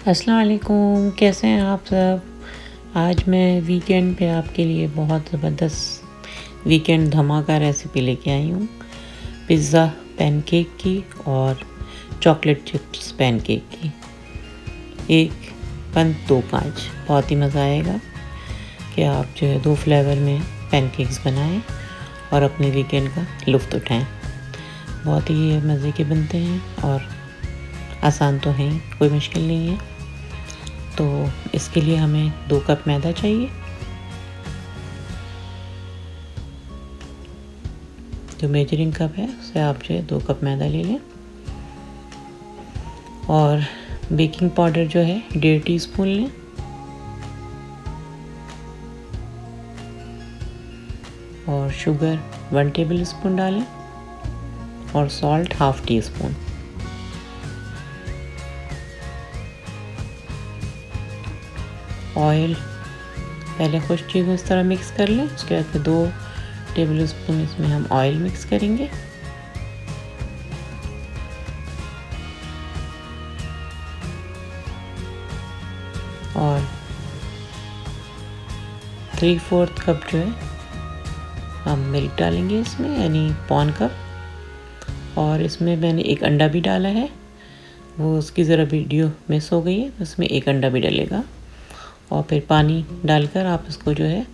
अस्सलाम वालेकुम, कैसे हैं आप सब। आज मैं वीकेंड पे आपके लिए बहुत ज़बरदस्त वीकेंड धमाका रेसिपी लेके आई हूँ। पिज़्ज़ा पैनकेक की और चॉकलेट चिप्स पैनकेक की। एक पंत दो कांच। बहुत ही मज़ा आएगा कि आप जो है 2 फ्लेवर में पैनकेक्स बनाएं और अपने वीकेंड का लुत्फ़ उठाएं। बहुत ही मज़े के बनते हैं और आसान तो हैं, कोई मुश्किल नहीं है। तो इसके लिए हमें 2 कप मैदा चाहिए। जो मेजरिंग कप है उससे आप जो है 2 कप मैदा ले लें। और बेकिंग पाउडर जो है 1.5 टीस्पून लें। और शुगर 1 टेबल स्पून डालें और सॉल्ट 1/2 टीस्पून। ऑयल पहले कुछ चीज़ें इस तरह मिक्स कर लें। उसके बाद फिर 2 टेबल स्पून इसमें हम ऑयल मिक्स करेंगे। और 3/4 कप जो है हम मिल्क डालेंगे इसमें, यानी पौन कप। और इसमें मैंने 1 अंडा भी डाला है, वो उसकी ज़रा वीडियो मिस हो गई है, उसमें 1 अंडा भी डलेगा। और फिर पानी डालकर आप इसको जो है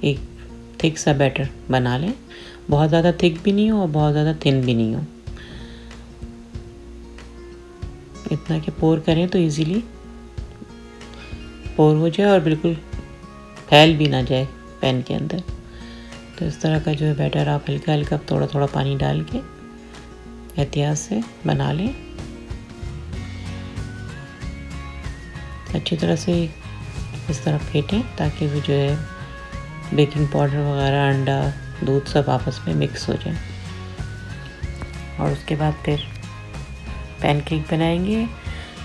एक थिक सा बैटर बना लें। बहुत ज़्यादा थिक भी नहीं हो और बहुत ज़्यादा थिन भी नहीं हो, इतना कि पोर करें तो इजीली पोर हो जाए और बिल्कुल फैल भी ना जाए पैन के अंदर। तो इस तरह का जो है बैटर आप हल्का हल्का थोड़ा थोड़ा पानी डाल के एहतियात से बना लें। अच्छी तरह से इस तरह फेंटें ताकि वो जो है बेकिंग पाउडर वगैरह, अंडा, दूध सब आपस में मिक्स हो जाए। और उसके बाद फिर पैनकेक बनाएंगे।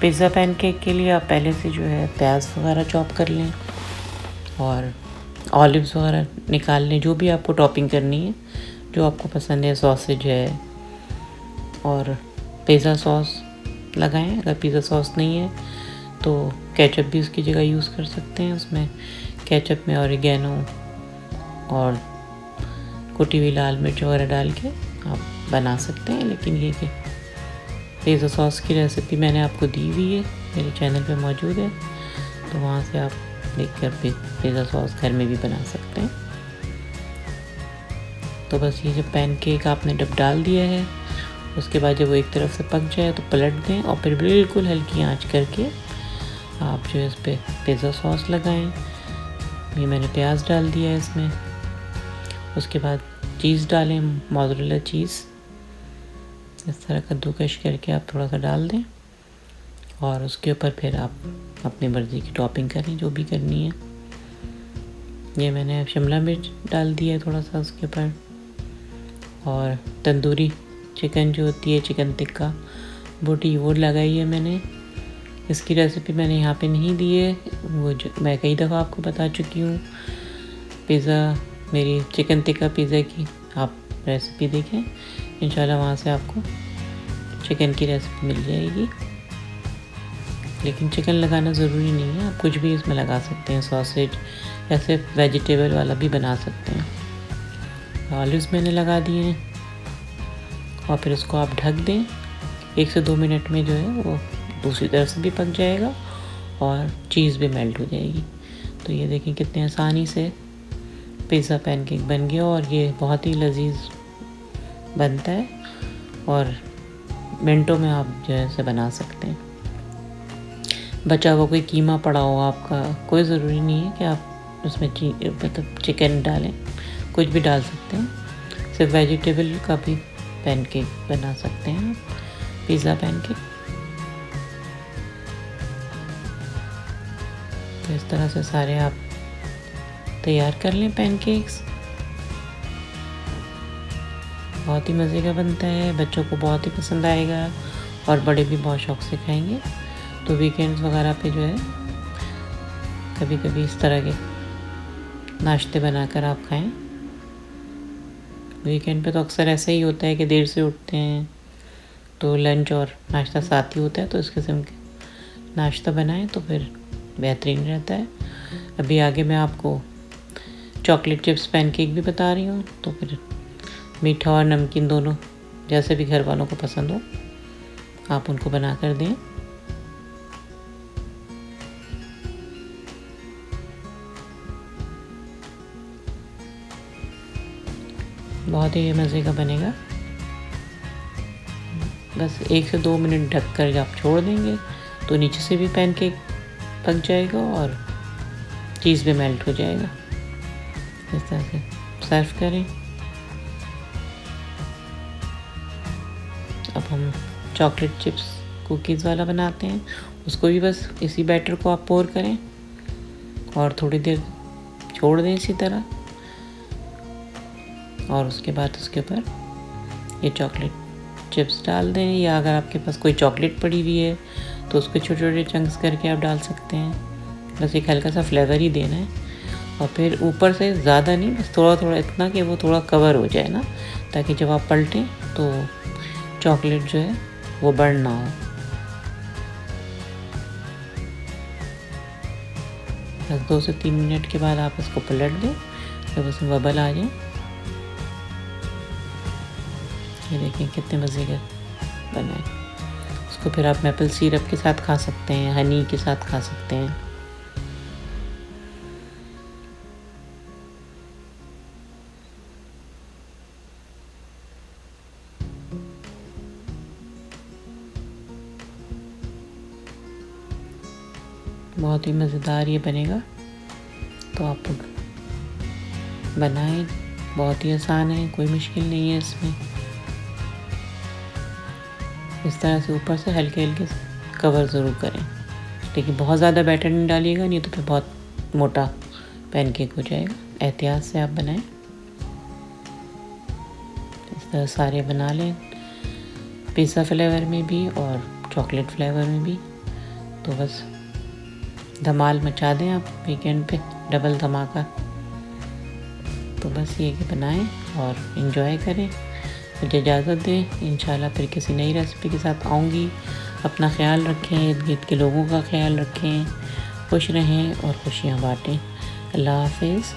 पिज़्ज़ा पैनकेक के लिए आप पहले से जो है प्याज वगैरह चॉप कर लें और ऑलिव्स वगैरह निकाल लें, जो भी आपको टॉपिंग करनी है, जो आपको पसंद है। सॉसेज है और पिज़्ज़ा सॉस लगाएं। अगर पिज़्ज़ा सॉस नहीं है तो केचप भी उसकी जगह यूज़ कर सकते हैं। उसमें केचप में ऑरिगेनो और कुटी हुई लाल मिर्च वगैरह डाल के आप बना सकते हैं। लेकिन ये कि पिज़्ज़ा सॉस की रेसिपी मैंने आपको दी हुई है, मेरे चैनल पे मौजूद है, तो वहाँ से आप देखकर पिज़्ज़ा सॉस घर में भी बना सकते हैं। तो बस ये जब पैनकेक आपने जब डाल दिया है, उसके बाद जब वो एक तरफ से पक जाए तो पलट दें और फिर बिल्कुल हल्की आंच करके आप जो है इस पर पिज़्ज़ा सॉस लगाएं। ये मैंने प्याज डाल दिया है इसमें। उसके बाद चीज़ डालें, मोज़रेला चीज़ इस तरह कद्दूकश करके आप थोड़ा सा डाल दें। और उसके ऊपर फिर आप अपनी मर्ज़ी की टॉपिंग करें, जो भी करनी है। ये मैंने शिमला मिर्च डाल दिया है थोड़ा सा उसके ऊपर। और तंदूरी चिकन जो होती है, चिकन टिक्का बोटी, वो लगाई है मैंने। इसकी रेसिपी मैंने यहाँ पे नहीं दी है, वो जो मैं कई दफ़ा आपको बता चुकी हूँ। पिज़्ज़ा मेरी चिकन टिक्का पिज़्ज़ा की आप रेसिपी देखें, इंशाल्लाह वहाँ से आपको चिकन की रेसिपी मिल जाएगी। लेकिन चिकन लगाना ज़रूरी नहीं है, आप कुछ भी इसमें लगा सकते हैं। सॉसेज या सिर्फ वेजिटेबल वाला भी बना सकते हैं। ऑलिव्स मैंने लगा दिए हैं और फिर उसको आप ढक दें। 1 से 2 मिनट में जो है वो दूसरी तरफ से भी पक जाएगा और चीज़ भी मेल्ट हो जाएगी। तो ये देखें कितने आसानी से पिज़्ज़ा पैनकेक बन गया और ये बहुत ही लजीज बनता है और मिनटों में आप जो है इसे बना सकते हैं। बचा हुआ कोई कीमा पड़ा हो आपका, कोई ज़रूरी नहीं है कि आप उसमें मतलब चिकन डालें, कुछ भी डाल सकते हैं। सिर्फ वेजिटेबल का भी पैनकेक बना सकते हैं आप, पिज़्ज़ा पैनकेक। तो इस तरह से सारे आप तैयार कर लें पैनकेक्स। बहुत ही मज़े का बनता है, बच्चों को बहुत ही पसंद आएगा और बड़े भी बहुत शौक़ से खाएंगे। तो वीकेंड्स वगैरह पे जो है कभी कभी इस तरह के नाश्ते बनाकर आप खाएं। वीकेंड पे तो अक्सर ऐसा ही होता है कि देर से उठते हैं, तो लंच और नाश्ता साथ ही होता है। तो इस किस्म के नाश्ता बनाएं तो फिर बेहतरीन रहता है। अभी आगे मैं आपको चॉकलेट चिप्स पैनकेक भी बता रही हूँ, तो फिर मीठा और नमकीन दोनों जैसे भी घर वालों को पसंद हो आप उनको बना कर दें। बहुत ही मज़े का बनेगा। बस 1 से 2 मिनट ढक कर आप छोड़ देंगे तो नीचे से भी पैनकेक पक जाएगा और चीज़ भी मेल्ट हो जाएगा। इस तरह से सर्व करें। अब हम चॉकलेट चिप्स कुकीज़ वाला बनाते हैं। उसको भी बस इसी बैटर को आप पोर करें और थोड़ी देर छोड़ दें इसी तरह, और उसके बाद उसके ऊपर ये चॉकलेट चिप्स डाल दें, या अगर आपके पास कोई चॉकलेट पड़ी हुई है तो उसको छोटे छोटे चंक्स करके आप डाल सकते हैं। बस एक हल्का सा फ्लेवर ही देना है, और फिर ऊपर से ज़्यादा नहीं, बस थोड़ा थोड़ा इतना कि वो थोड़ा कवर हो जाए ना, ताकि जब आप पलटें तो चॉकलेट जो है वो बर्न ना हो। बस 2 से 3 मिनट के बाद आप इसको पलट दें जब उसमें बबल आ जाए। ये देखिए कितने मज़े का बना है। उसको फिर आप मैपल सिरप के साथ खा सकते हैं, हनी के साथ खा सकते हैं। बहुत ही मज़ेदार ये बनेगा, तो आप बनाएं। बहुत ही आसान है, कोई मुश्किल नहीं है इसमें। इस तरह से ऊपर से हल्के हल्के कवर ज़रूर करें, लेकिन बहुत ज़्यादा बैटर नहीं डालिएगा, नहीं तो फिर बहुत मोटा पैनकेक हो जाएगा। एहतियात से आप बनाएं। इस तरह सारे बना लें, पिज़्ज़ा फ्लेवर में भी और चॉकलेट फ्लेवर में भी। तो बस धमाल मचा दें आप वीकेंड पे, डबल धमाका। तो बस ये बनाएं और इन्जॉय करें। मुझे इजाज़त दें, इंशाल्लाह फिर किसी नई रेसिपी के साथ आऊँगी। अपना ख्याल रखें, इर्द गिर्द के लोगों का ख्याल रखें, खुश रहें और खुशियाँ बाँटें। अल्लाह हाफ़िज़।